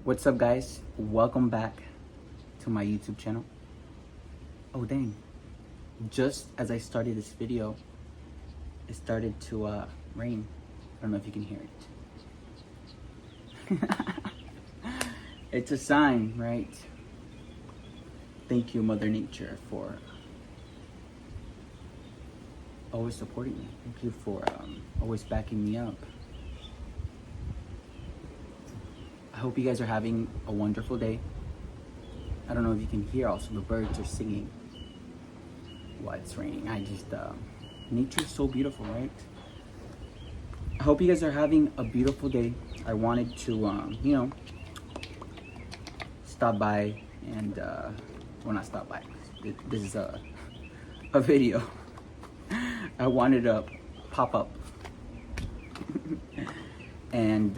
What's up, guys? Welcome back to my YouTube channel. Oh dang, just as I started this video, it started to rain. I don't know if you can hear it. It's a sign, right? Thank you, Mother Nature, for always supporting me. Thank you for always backing me up. I hope you guys are having a wonderful day. I don't know if you can hear also the birds are singing while it's raining. Nature's so beautiful, right? I hope you guys are having a beautiful day. I wanted to, stop by and, well, not stop by. This is a video. I wanted to pop up and,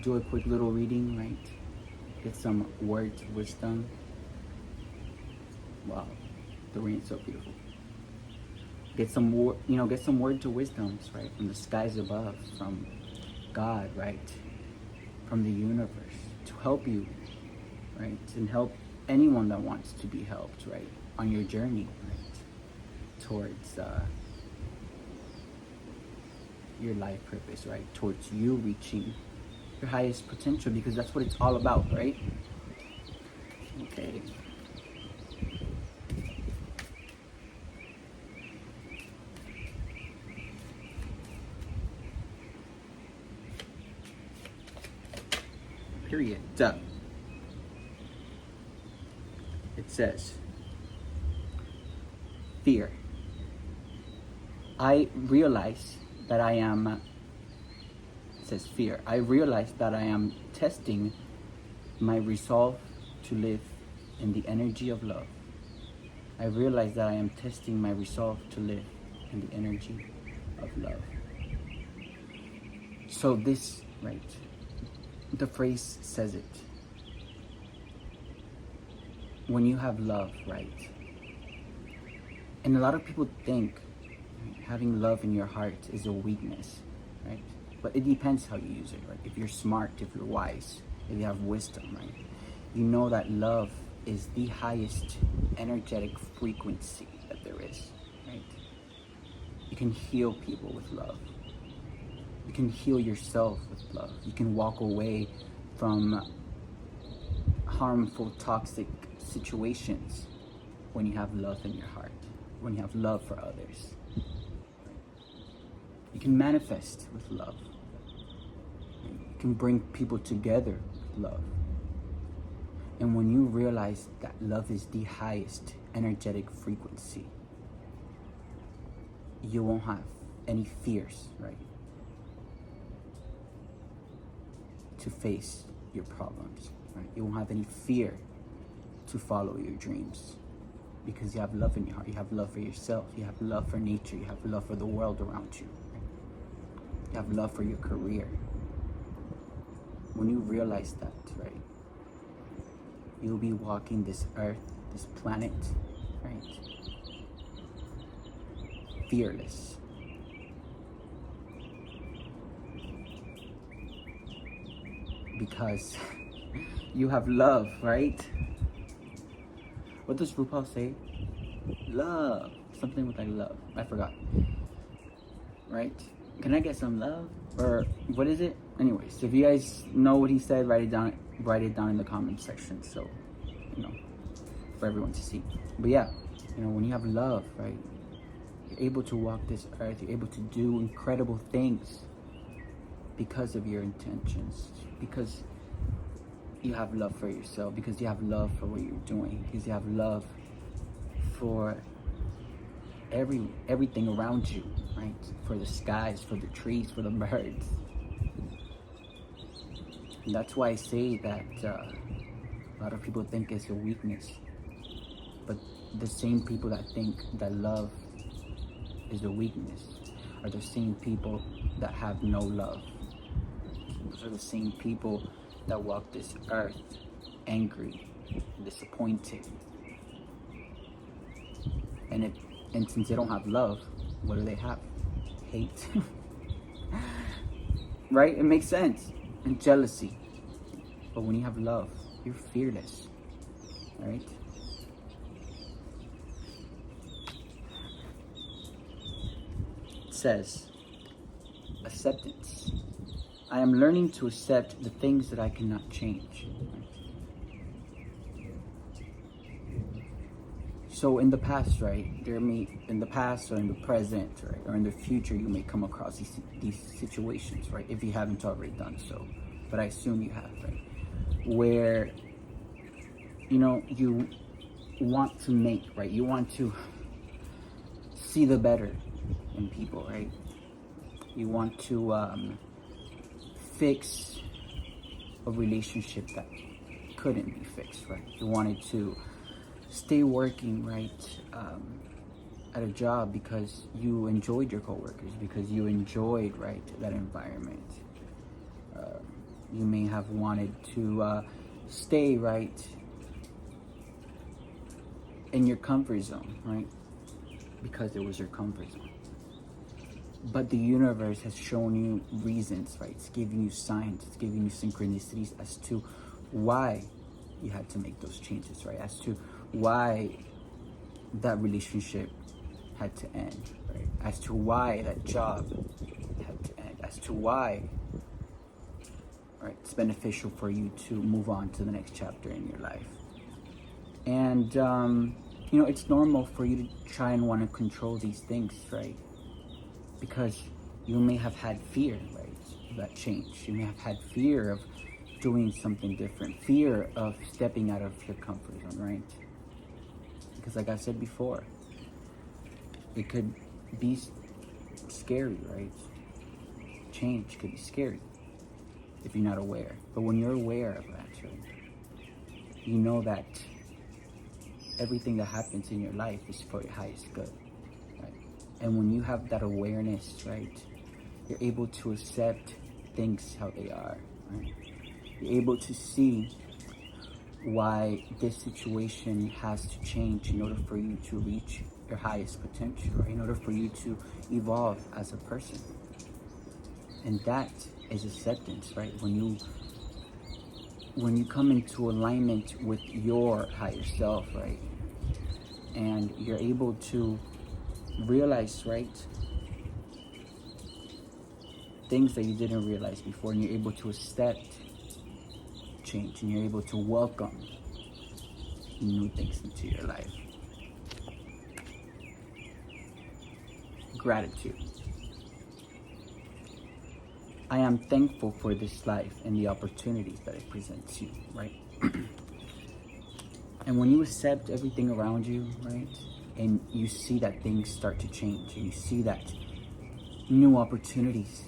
do a quick little reading, right? Get some words of wisdom. Wow, the rain's so beautiful. Get some words of wisdoms, right? From the skies above, from God, right? From the universe to help you, right? And help anyone that wants to be helped, right? On your journey, right? Towards your life purpose, right? Towards you reaching your highest potential, because that's what it's all about, right? Okay. Period. It says, fear. I realize that I am says fear. I realize that I am testing my resolve to live in the energy of love. I realize that I am testing my resolve to live in the energy of love. So this, right, the phrase says it. When you have love, right? And a lot of people think having love in your heart is a weakness, right? But it depends how you use it, right? If you're smart, if you're wise, if you have wisdom, right? You know that love is the highest energetic frequency that there is, right? You can heal people with love. You can heal yourself with love. You can walk away from harmful, toxic situations when you have love in your heart, when you have love for others. You can manifest with love. You can bring people together with love. And when you realize that love is the highest energetic frequency, you won't have any fears, right? To face your problems, right? You won't have any fear to follow your dreams, because you have love in your heart. You have love for yourself. You have love for nature. You have love for the world around you. Right? You have love for your career. When you realize that, right, you'll be walking this earth, this planet, right, fearless. Because you have love, right? What does RuPaul say? Love. Something with like love. I forgot. Right? Can I get some love? Or what is it? Anyways, if you guys know what he said, write it down in the comment section, so for everyone to see. But yeah, when you have love, right, you're able to walk this earth. You're able to do incredible things because of your intentions, because you have love for yourself, because you have love for what you're doing, because you have love for everything around you, right? For the skies, for the trees, for the birds. And that's why I say that a lot of people think it's a weakness, but the same people that think that love is a weakness are the same people that have no love. Those are the same people that walk this earth angry, disappointed. And since they don't have love, what do they have? Hate. Right? It makes sense. And jealousy. But when you have love, you're fearless, right? It says, acceptance. I am learning to accept the things that I cannot change. So in the past, right, in the past or in the present, right, or in the future, you may come across these situations, right, if you haven't already done so, but I assume you have, right, where, you know, you want to make, right, you want to see the better in people, right, you want to fix a relationship that couldn't be fixed, right, you wanted to stay working, right, at a job because you enjoyed your coworkers, because you enjoyed, right, that environment. You may have wanted to stay, right, in your comfort zone, right, because it was your comfort zone. But the universe has shown you reasons, right, it's giving you signs, it's giving you synchronicities as to why you had to make those changes, right, as to why that relationship had to end, right? As to why that job had to end, as to why, right, it's beneficial for you to move on to the next chapter in your life. And, you know, it's normal for you to try and want to control these things, right? Because you may have had fear, right, of that change. You may have had fear of doing something different, fear of stepping out of your comfort zone, right? Because like I said before, it could be scary, right? Change could be scary if you're not aware. But when you're aware of that, right, you know that everything that happens in your life is for your highest good, right? And when you have that awareness, right, you're able to accept things how they are, right? You're able to see why this situation has to change in order for you to reach your highest potential, right? In order for you to evolve as a person. And that is acceptance, right? When you come into alignment with your higher self, right, and you're able to realize, right, things that you didn't realize before, and you're able to accept change, and you're able to welcome new things into your life. Gratitude. I am thankful for this life and the opportunities that it presents you, right? And when you accept everything around you, right, and you see that things start to change, and you see that new opportunities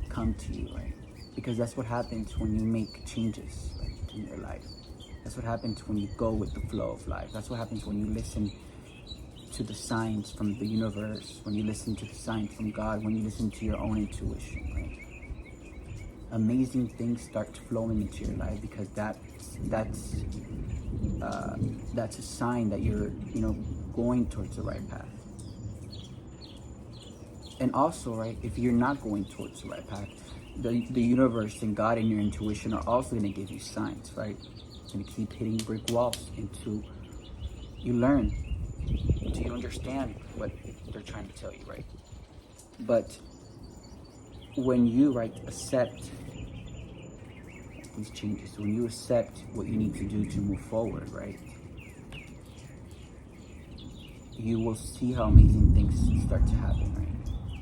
come to you, right? Because that's what happens when you make changes, right, in your life. That's what happens when you go with the flow of life. That's what happens when you listen to the signs from the universe, when you listen to the signs from God, when you listen to your own intuition, right? Amazing things start flowing into your life, because that's a sign that you're, you know, going towards the right path. And also, right, if you're not going towards the right path, the universe and God and your intuition are also going to give you signs, right? Going to keep hitting brick walls until you learn, until you understand what they're trying to tell you, right? But when you, right, accept these changes, when you accept what you need to do to move forward, right, you will see how amazing things start to happen, right?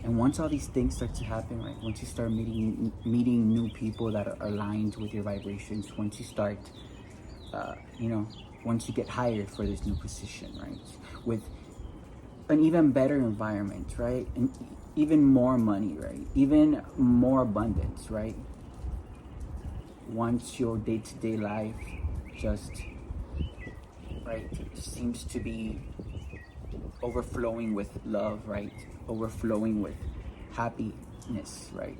And once all these things start to happen, right, once you start meeting new people that are aligned with your vibrations, once you start, you know, once you get hired for this new position, right, with an even better environment, right, and even more money, right, even more abundance, right, once your day-to-day life just, right, seems to be overflowing with love, right, overflowing with happiness, right,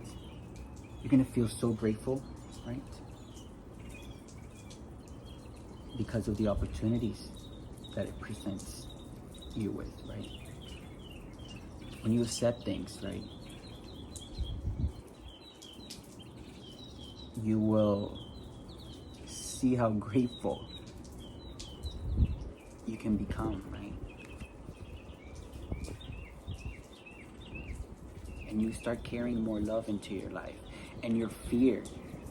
you're gonna feel so grateful, right, because of the opportunities that it presents you with, right? When you accept things, right, you will see how grateful you can become, right? And you start carrying more love into your life, and your fear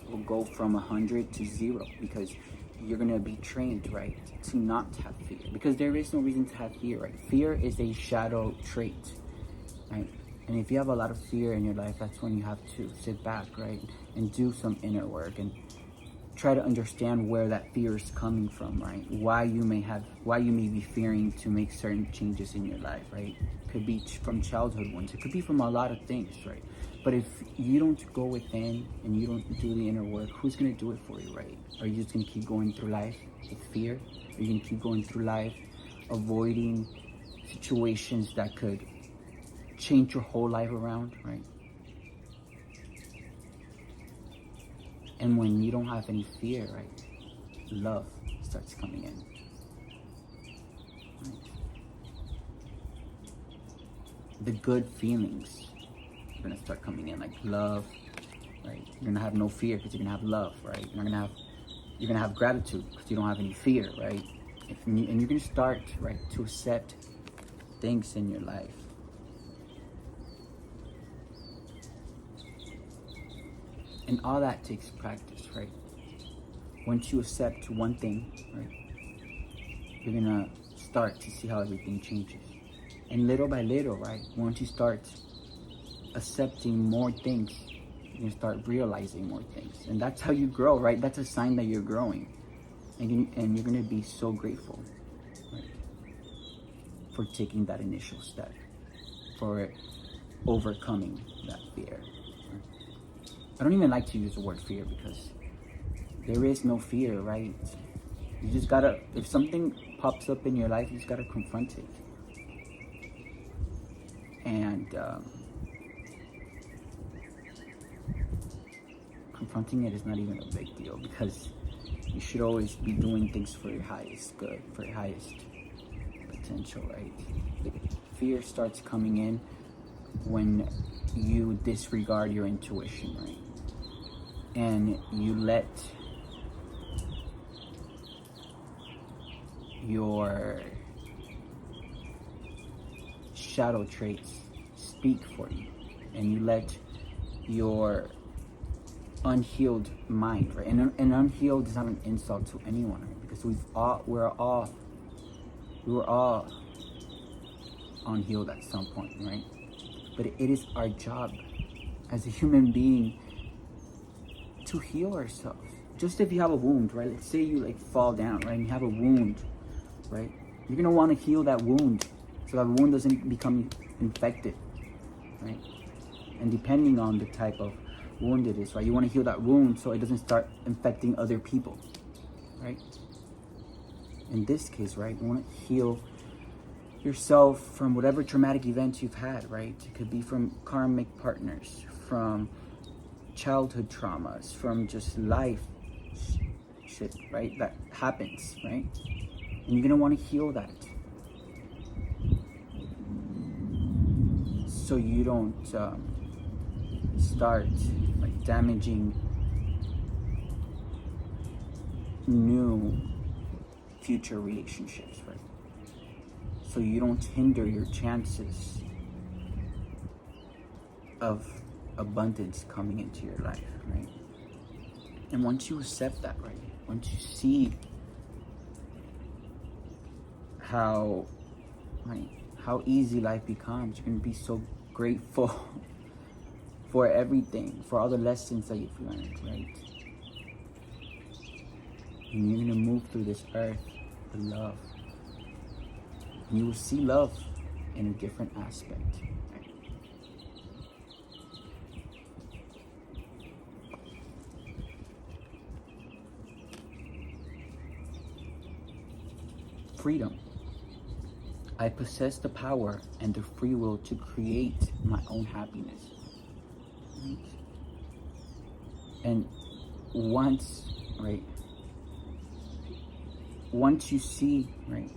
will go from 100 to 0, because you're gonna be trained, right, to not have fear, because there is no reason to have fear, right? Fear is a shadow trait, right? And if you have a lot of fear in your life, that's when you have to sit back, right, and do some inner work and try to understand where that fear is coming from, right? Why you may be fearing to make certain changes in your life, right? Could be from childhood wounds. It could be from a lot of things, right? But if you don't go within and you don't do the inner work, who's gonna do it for you, right? Are you just gonna keep going through life with fear? Are you gonna keep going through life avoiding situations that could change your whole life around, right? And when you don't have any fear, right, love starts coming in. Right? The good feelings are gonna start coming in, like love, right? You're gonna have no fear because you're gonna have love, right? You're gonna have gratitude because you don't have any fear, right? And you're gonna start, right, to accept things in your life. And all that takes practice, right? Once you accept one thing, right, you're gonna start to see how everything changes. And little by little, right, once you start accepting more things, you're gonna start realizing more things. And that's how you grow, right? That's a sign that you're growing. And you're gonna be so grateful, right, for taking that initial step, for overcoming that fear. I don't even like to use the word fear, because there is no fear, right? You just gotta, if something pops up in your life, you just gotta confront it. And confronting it is not even a big deal, because you should always be doing things for your highest good, for your highest potential, right? Fear starts coming in when you disregard your intuition, right? And you let your shadow traits speak for you, and you let your unhealed mind, right? And unhealed is not an insult to anyone, right? Because we were all unhealed at some point, right? But it is our job as a human being to heal ourselves. Just if you have a wound, right? Let's say you like fall down, right? And you have a wound, right? You're gonna want to heal that wound so that wound doesn't become infected, right? And depending on the type of wound it is, right? You want to heal that wound so it doesn't start infecting other people, right? In this case, right? You want to heal yourself from whatever traumatic events you've had, right? It could be from karmic partners, from childhood traumas, from just life shit, right? That happens, right? And you're gonna want to heal that, so you don't start like damaging new future relationships, right? So you don't hinder your chances of abundance coming into your life, right? And once you accept that, right, once you see how easy life becomes, you're gonna be so grateful for everything, for all the lessons that you've learned, right? And you're gonna move through this earth with love. And you will see love in a different aspect. Freedom. I possess the power and the free will to create my own happiness. Right? And once you see, right,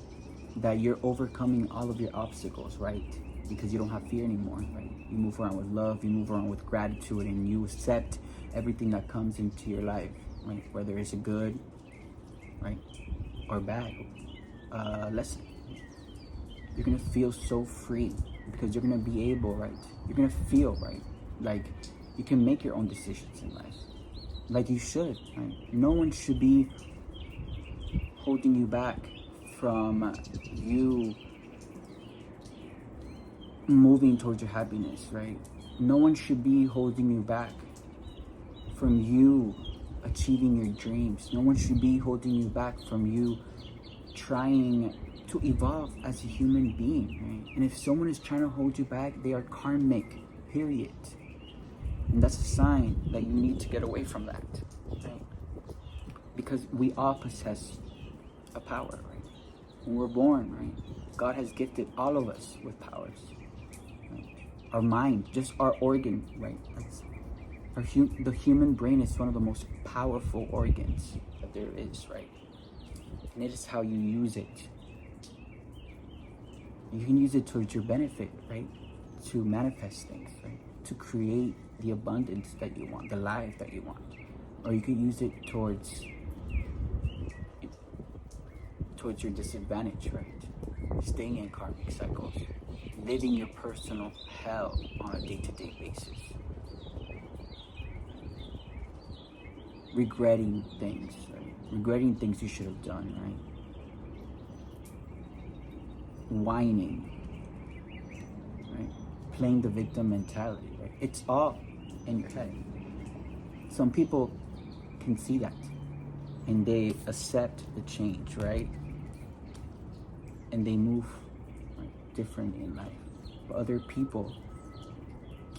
that you're overcoming all of your obstacles, right, because you don't have fear anymore, right? You move around with love, you move around with gratitude, and you accept everything that comes into your life, right? Whether it's a good right? Or bad lesson. You're gonna feel so free because you're gonna be able, right? You're gonna feel, right? Like you can make your own decisions in life. Like you should, right? No one should be holding you back from you moving towards your happiness, right? No one should be holding you back from you achieving your dreams. No one should be holding you back from you trying to evolve as a human being, right? And if someone is trying to hold you back, they are karmic, period. And that's a sign that you need to get away from that, right? Because we all possess a power, right? When we're born, right? God has gifted all of us with powers. Right? Our mind, just our organ, right? The human brain is one of the most powerful organs that there is, right? And it is how you use it. You can use it towards your benefit, right? To manifest things, right? To create the abundance that you want, the life that you want. Or you can use it towards your disadvantage, right? Staying in karmic cycles, living your personal hell on a day-to-day basis. Regretting things, right? Regretting things you should have done, right? Whining, right? Playing the victim mentality, right? It's all in your head. Some people can see that and they accept the change, right? And they move, right, differently in life. But other people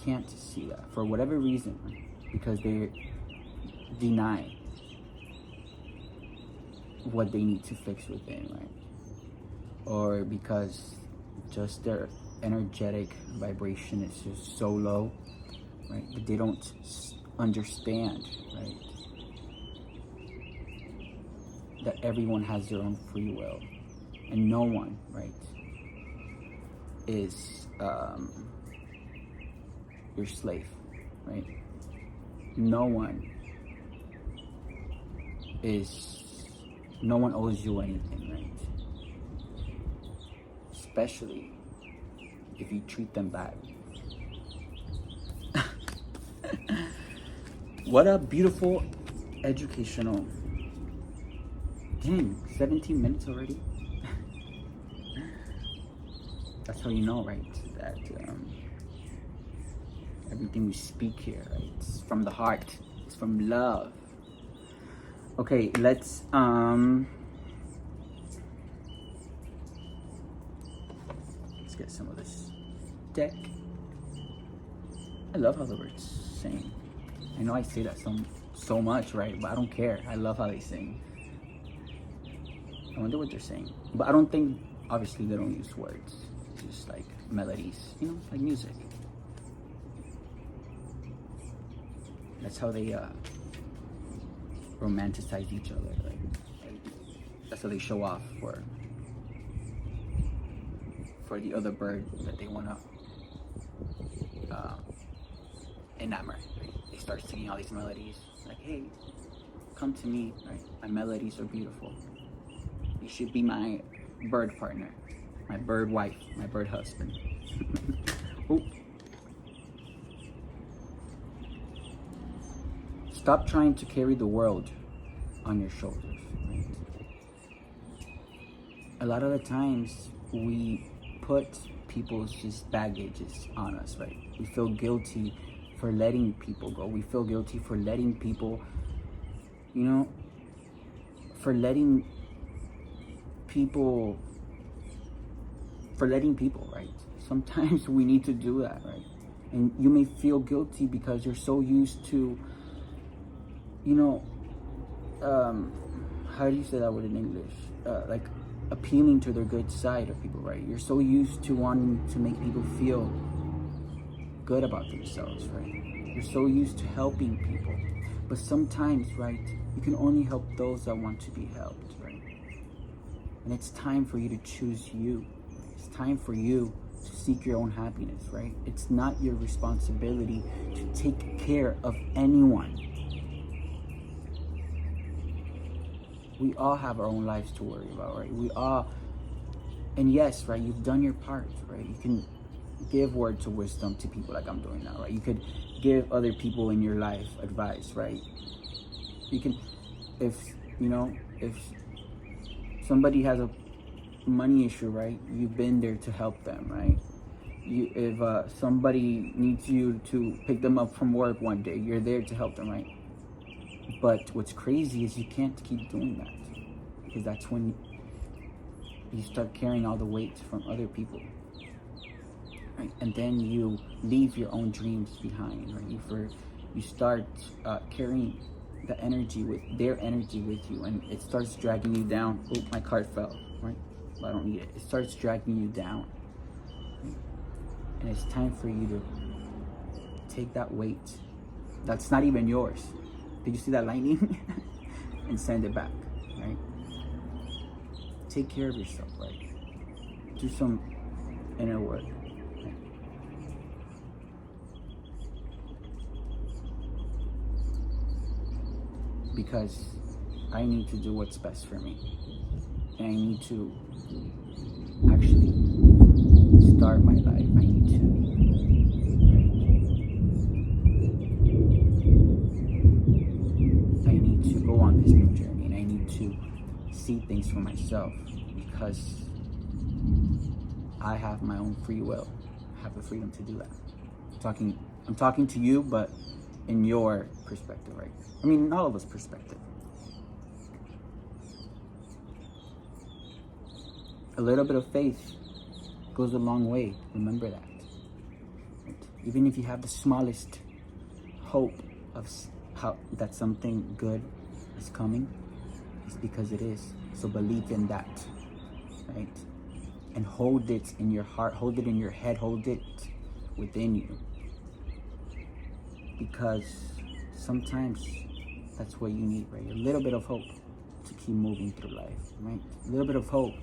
can't see that for whatever reason, right? Because they deny what they need to fix within, right? Or because just their energetic vibration is just so low, right? But they don't understand, right? That everyone has their own free will, and no one, right, is your slave, right? No one owes you anything, right? Especially if you treat them bad. What a beautiful educational. Dang, 17 minutes already? That's how you know, right? That everything we speak here, right? It's from the heart. It's from love. Okay, let's get some of this deck. I love how the birds sing. I know I say that so much, right? But I don't care. I love how they sing. I wonder what they're saying. But I don't think, obviously, they don't use words. It's just like melodies, you know, like music. That's how they romanticize each other, right? That's how they show off for the other bird that they want to enamor. Right? They start singing all these melodies, like, hey, come to me, right? My melodies are beautiful. You should be my bird partner, my bird wife, my bird husband. Ooh. Stop trying to carry the world on your shoulders, right? A lot of the times we put people's just baggages on us, right? We feel guilty for letting people go. We feel guilty for letting people, you know, for letting people, right? Sometimes we need to do that, right? And you may feel guilty because you're so used to, you know, how do you say that word in English? Like appealing to their good side of people, right? You're so used to wanting to make people feel good about themselves, right? You're so used to helping people. But sometimes, right, you can only help those that want to be helped, right? And it's time for you to choose you. It's time for you to seek your own happiness, right? It's not your responsibility to take care of anyone. We all have our own lives to worry about, right? We all, and yes, right, you've done your part, right? You can give words of wisdom to people like I'm doing now, right? You could give other people in your life advice, right? You can, if somebody has a money issue, right? You've been there to help them, right? If somebody needs you to pick them up from work one day, you're there to help them, right? But what's crazy is you can't keep doing that, because that's when you start carrying all the weight from other people, right? And then you leave your own dreams behind, right? You start carrying the energy with their energy with you, and it starts dragging you down. Oh, my card fell, right? I don't need it. It starts dragging you down, right? And it's time for you to take that weight that's not even yours. Did you see that lightning? And send it back, right? Take care of yourself, right? Do some inner work. Right? Because I need to do what's best for me. And I need to actually start my life. I need to go on this new journey, and I need to see things for myself, because I have my own free will. I have the freedom to do that. I'm talking to you, but in your perspective, right? I mean, in all of us' perspective. A little bit of faith goes a long way. Remember that. Right? Even if you have the smallest hope of that something good is coming, it's because it is. So believe in that, right? And hold it in your heart, hold it in your head, hold it within you. Because sometimes that's what you need, right? A little bit of hope to keep moving through life, right? A little bit of hope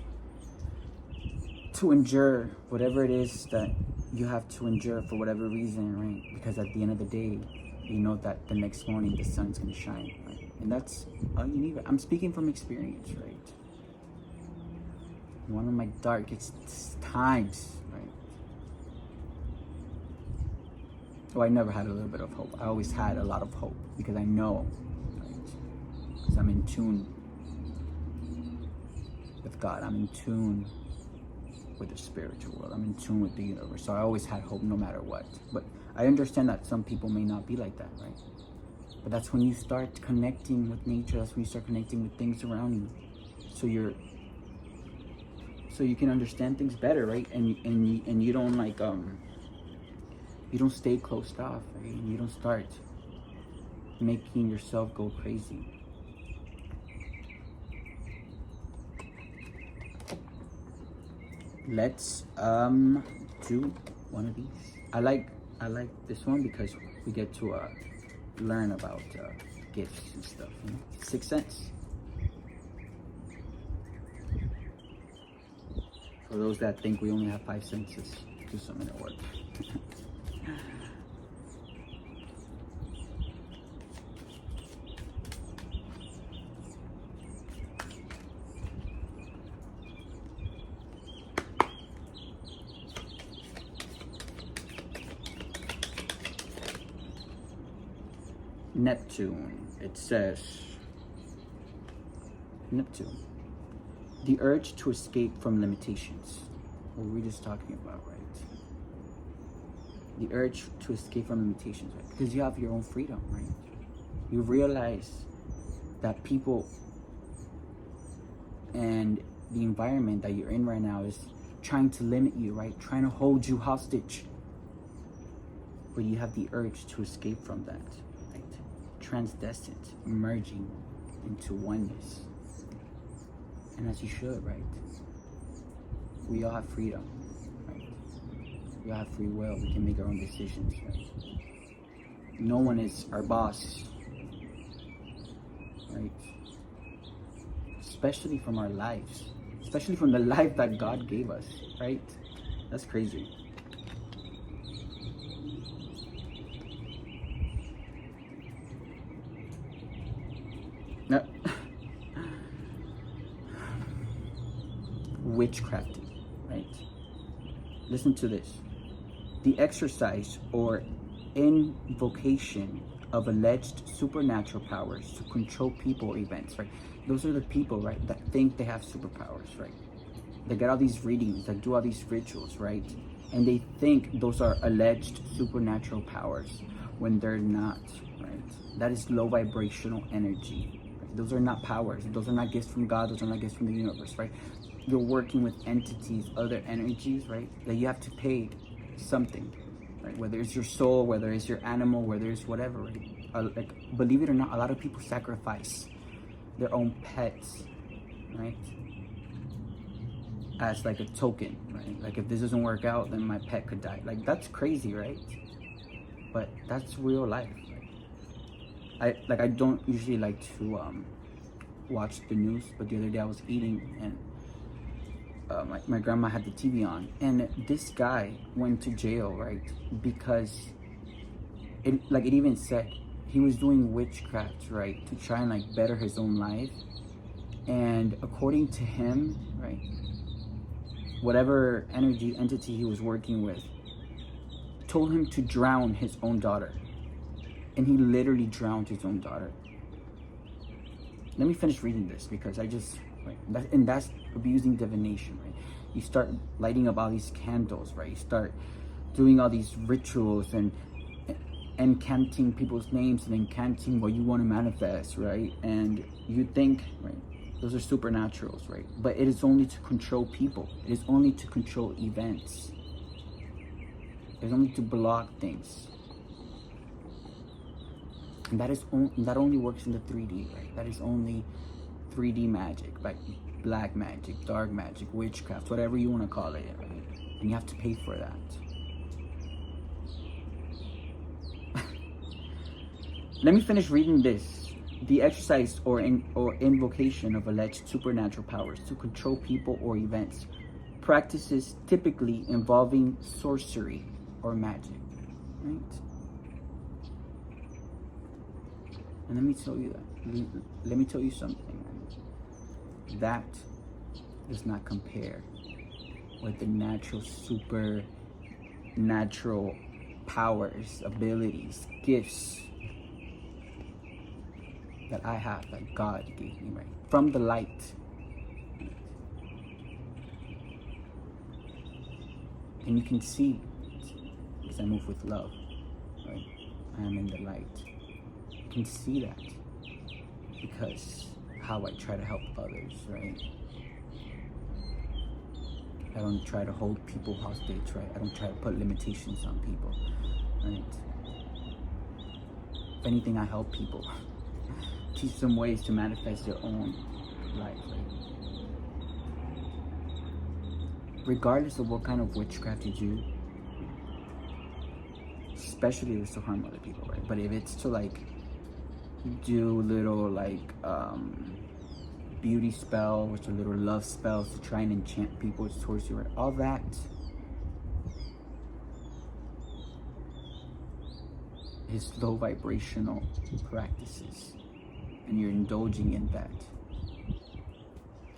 to endure whatever it is that you have to endure for whatever reason, right? Because at the end of the day, you know that the next morning the sun's gonna shine, right? And that's all you need. I'm speaking from experience, right? One of my darkest times, right? Oh, I never had a little bit of hope. I always had a lot of hope, because I know, right? Because I'm in tune with God. I'm in tune with the spiritual world. I'm in tune with the universe. So I always had hope no matter what. But I understand that some people may not be like that, right? But that's when you start connecting with nature. That's when you start connecting with things around you. So you can understand things better, right? And you don't you don't stay closed off, right? And you don't start making yourself go crazy. Let's do one of these. I like this one because we get to learn about gifts and stuff, you know? 6 cents. For those that think we only have 5 cents, let's do something that works. Neptune. It says, Neptune. The urge to escape from limitations. What were we just talking about, right? The urge to escape from limitations, right? Because you have your own freedom, right? You realize that people and the environment that you're in right now is trying to limit you, right? Trying to hold you hostage. But you have the urge to escape from that, right? Transcendent, merging into oneness. And as you should, right? We all have freedom, right? We all have free will. We can make our own decisions, right? No one is our boss, right? Especially from our lives. Especially from the life that God gave us, right? That's crazy. No. witchcrafting, right? Listen to this. The exercise or invocation of alleged supernatural powers to control people or events, right? Those are the people, right, that think they have superpowers, right? They get all these readings, that do all these rituals, right? And they think those are alleged supernatural powers when they're not, right? That is low vibrational energy. Right? Those are not powers. Those are not gifts from God. Those are not gifts from the universe, right? You're working with entities, other energies, right? That you have to pay something, right? Whether it's your soul, whether it's your animal, whether it's whatever, right? Like, believe it or not, a lot of people sacrifice their own pets, right? As like a token, right? Like, if this doesn't work out, then my pet could die. Like, that's crazy, right? But that's real life. I don't usually like to watch the news, but the other day I was eating and my grandma had the TV on, and this guy went to jail, right? Because it even said he was doing witchcraft, right, to try and like better his own life. And according to him, right, whatever entity he was working with told him to drown his own daughter, and he literally drowned his own daughter. Let me finish reading this because I just, right, that's abusing divination, right? You start lighting up all these candles, right? You start doing all these rituals and incanting people's names and incanting what you want to manifest, right? And you think, right, those are supernaturals, right? But it is only to control people. It is only to control events. It is only to block things. And that only works in the 3D, right? That is only 3D magic, like black magic, dark magic, witchcraft, whatever you want to call it, right? And you have to pay for that. Let me finish reading this. The exercise or invocation of alleged supernatural powers to control people or events. Practices typically involving sorcery or magic, right? And let me tell you that. Let me tell you something. That does not compare with the natural, supernatural powers, abilities, gifts that I have, that God gave me, right? From the light. And you can see, because I move with love, right? I am in the light. You can see that because how I try to help others, right? I don't try to hold people hostage, right? I don't try to put limitations on people, right? If anything, I help people. Teach them ways to manifest their own life, right? Regardless of what kind of witchcraft you do, especially if it's to harm other people, right? But if it's to like do little like beauty spells or little love spells to try and enchant people towards you, right? All that is low vibrational practices, and you're indulging in that,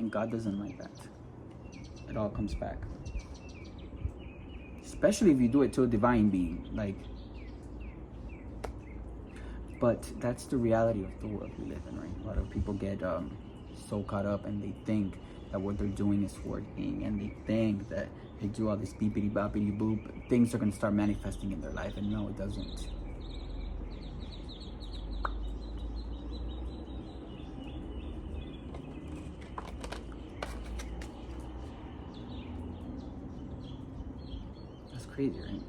and God doesn't like that. It all comes back, especially if you do it to a divine being, like. But that's the reality of the world we live in, right? A lot of people get so caught up, and they think that what they're doing is working, and they think that they do all this beepity boppity boop, things are going to start manifesting in their life, and no, it doesn't. That's crazy, right?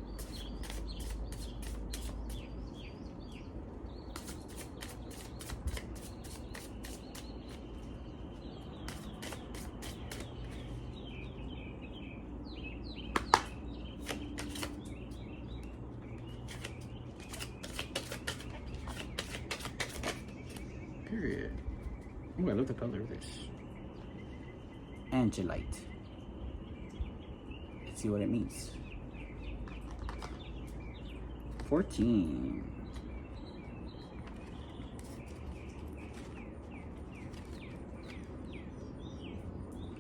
Period. Oh, I love the color of this. Angelite. Let's see what it means. 14.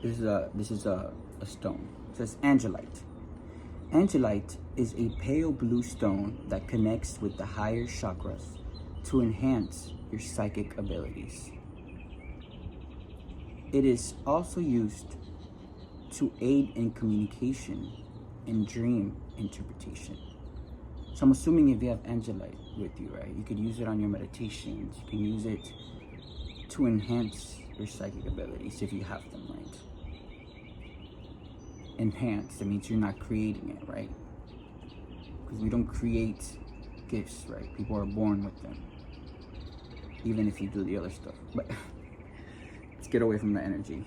This is a stone. It says angelite. Angelite is a pale blue stone that connects with the higher chakras to enhance your psychic abilities. It is also used to aid in communication and dream interpretation. So I'm assuming if you have angelite with you, right, you could use it on your meditations. You can use it to enhance your psychic abilities if you have them, right? Enhance, that means you're not creating it, right? Because we don't create gifts, right? People are born with them, even if you do the other stuff. But let's get away from the energy,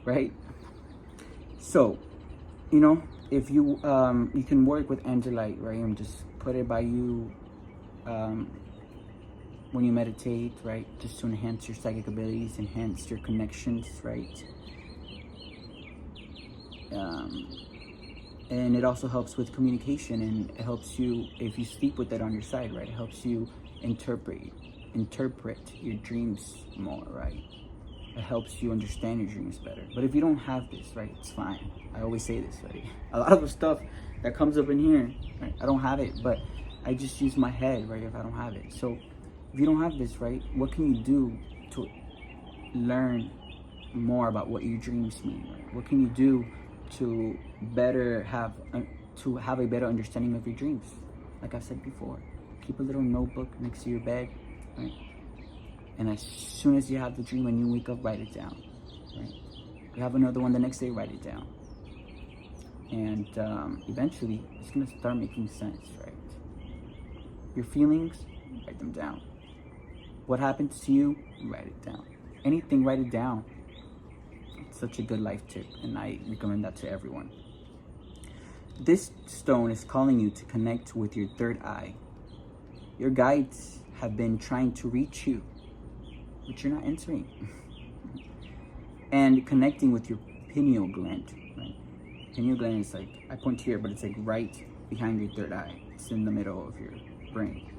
right? So, you know, if you you can work with angelite, right, and just put it by you when you meditate, right, just to enhance your psychic abilities, enhance your connections, right? And it also helps with communication, and it helps you, if you sleep with it on your side, right, it helps you interpret your dreams more, right? It helps you understand your dreams better. But if you don't have this, right, it's fine. I always say this, right? A lot of the stuff that comes up in here, right, I don't have it, but I just use my head, right, if I don't have it. So if you don't have this, right, what can you do to learn more about what your dreams mean, right? What can you do to better have a better understanding of your dreams? Like I said before, keep a little notebook next to your bed, right? And as soon as you have the dream and you wake up, write it down, right? You have another one the next day, write it down. And eventually, it's gonna start making sense, right? Your feelings, write them down. What happened to you, write it down. Anything, write it down. It's such a good life tip, and I recommend that to everyone. This stone is calling you to connect with your third eye. Your guides have been trying to reach you, but you're not entering. And connecting with your pineal gland, right? Pineal gland is like, I point here, but it's like right behind your third eye. It's in the middle of your brain.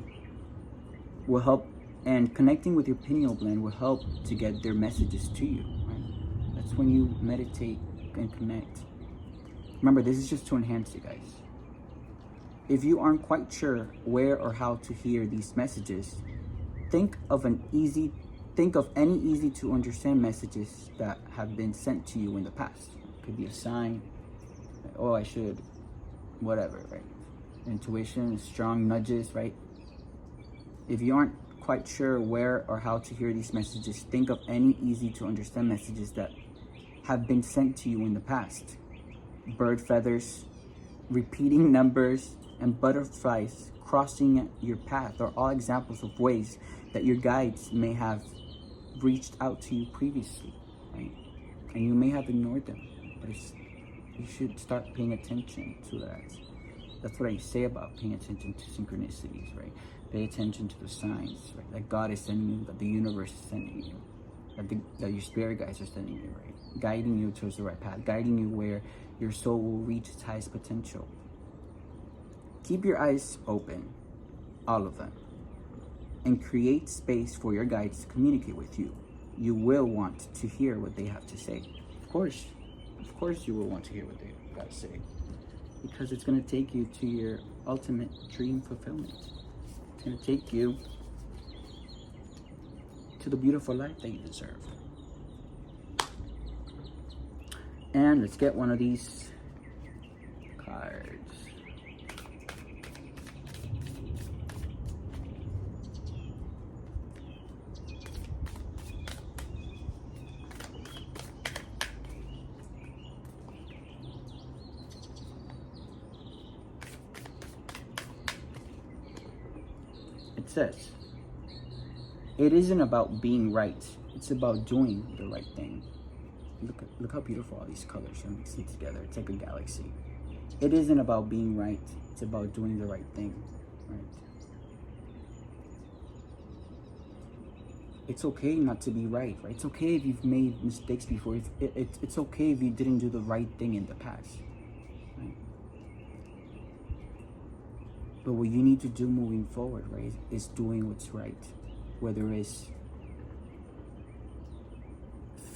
Will help, and connecting with your pineal gland will help to get their messages to you, right? That's when you meditate and connect. Remember, this is just to enhance you guys. If you aren't quite sure where or how to hear these messages, think of any easy to understand messages that have been sent to you in the past. It could be a sign, oh, I should, whatever, right? Intuition, strong nudges, right? If you aren't quite sure where or how to hear these messages, think of any easy to understand messages that have been sent to you in the past. Bird feathers, repeating numbers, and butterflies crossing your path are all examples of ways that your guides may have reached out to you previously, right? And you may have ignored them, but you should start paying attention to that. That's what I say about paying attention to synchronicities, right? Pay attention to the signs, right? That God is sending you, that the universe is sending you, that your spirit guides are sending you, right? Guiding you towards the right path, guiding you where your soul will reach its highest potential. Keep your eyes open, all of them, and create space for your guides to communicate with you. You will want to hear what they have to say. Of course you will want to hear what they got to say, because it's going to take you to your ultimate dream fulfillment. It's going to take you to the beautiful life that you deserve. And let's get one of these cards. It says, it isn't about being right, it's about doing the right thing. Look how beautiful all these colors are mixing together. It's like a galaxy. It isn't about being right, it's about doing the right thing, right? It's okay not to be right, right? It's okay if you've made mistakes before. It's okay if you didn't do the right thing in the past, right? But what you need to do moving forward, right, is doing what's right. Whether it's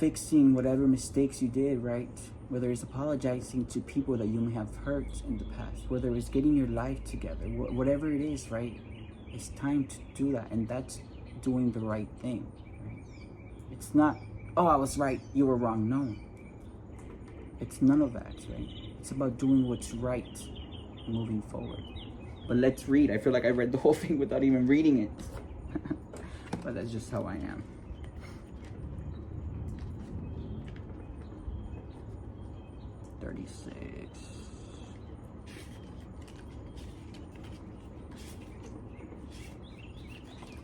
fixing whatever mistakes you did, right? Whether it's apologizing to people that you may have hurt in the past, whether it's getting your life together, whatever it is, right? It's time to do that, and that's doing the right thing. Right? It's not, oh, I was right, you were wrong. No, it's none of that, right? It's about doing what's right, moving forward. But let's read. I feel like I read the whole thing without even reading it. But that's just how I am.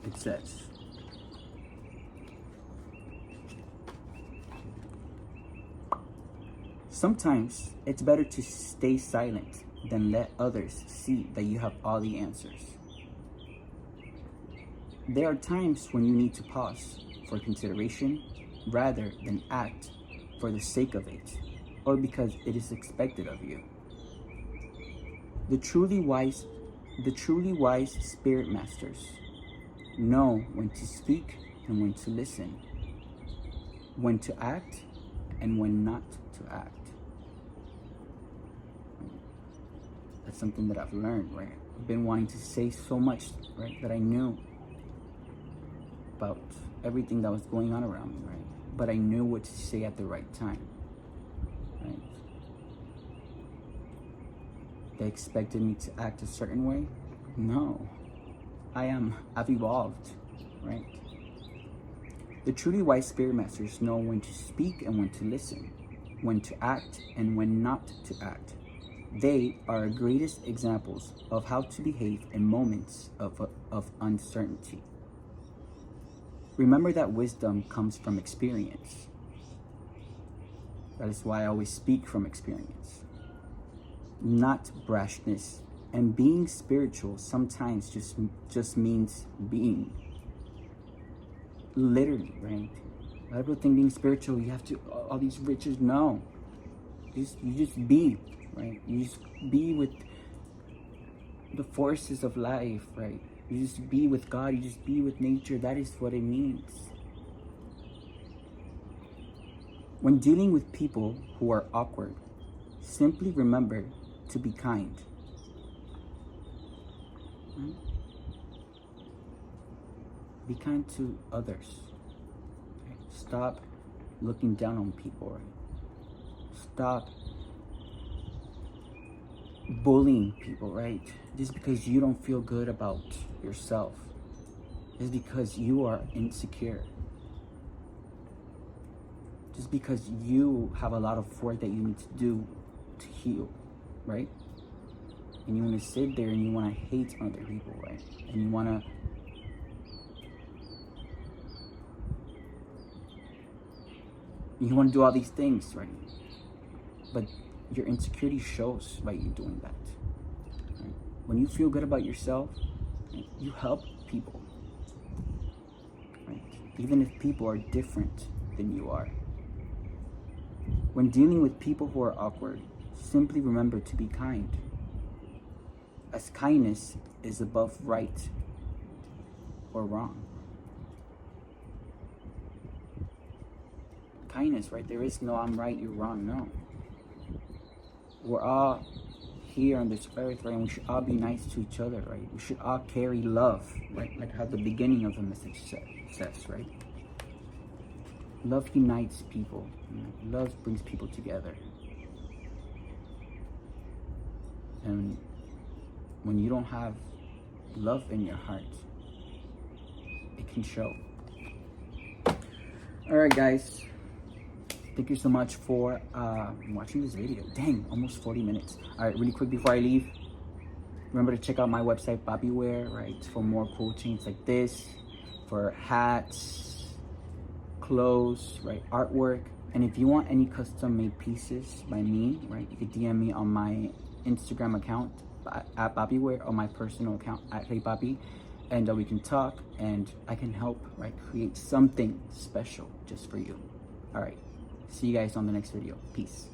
It says, sometimes it's better to stay silent than let others see that you have all the answers. There are times when you need to pause for consideration rather than act for the sake of it or because it is expected of you. The truly wise spirit masters know when to speak and when to listen, when to act and when not to act. That's something that I've learned, right? I've been wanting to say so much, right, that I knew about everything that was going on around me, right? But I knew what to say at the right time, right? They expected me to act a certain way? No. I've evolved, right? The truly wise spirit masters know when to speak and when to listen, when to act and when not to act. They are our greatest examples of how to behave in moments of uncertainty. Remember that wisdom comes from experience. That is why I always speak from experience, not brashness. And being spiritual sometimes just means being. Literally, right? A lot of people think being spiritual, you have to, all these riches. No. You just be, right? You just be with the forces of life, right? You just be with God. You just be with nature. That is what it means. When dealing with people who are awkward, simply remember to be kind. Be kind to others. Okay? Stop looking down on people. Right? Stop bullying people, right? Just because you don't feel good about yourself. Just because you are insecure. Just because you have a lot of work that you need to do to heal, right? And you want to sit there and you want to hate other people, right? And you want to do all these things, right? But your insecurity shows by you doing that. Right? When you feel good about yourself, right, you help people, right? Even if people are different than you are. When dealing with people who are awkward, simply remember to be kind, as kindness is above right or wrong. Kindness, right? There is no I'm right, you're wrong. No. We're all here on this earth, right? And we should all be nice to each other, right? We should all carry love, right? Like how the beginning of the message says, right? Love unites people. Love brings people together. And when you don't have love in your heart, it can show. All right, guys. Thank you so much for watching this video. Dang, almost 40 minutes. All right, really quick before I leave, remember to check out my website, PAPI Wear, right? For more cool chains like this, for hats, clothes, right? Artwork. And if you want any custom made pieces by me, right? You can DM me on my Instagram account at PAPI Wear or my personal account at reypapi, and we can talk and I can help, right? Create something special just for you. All right. See you guys on the next video. Peace.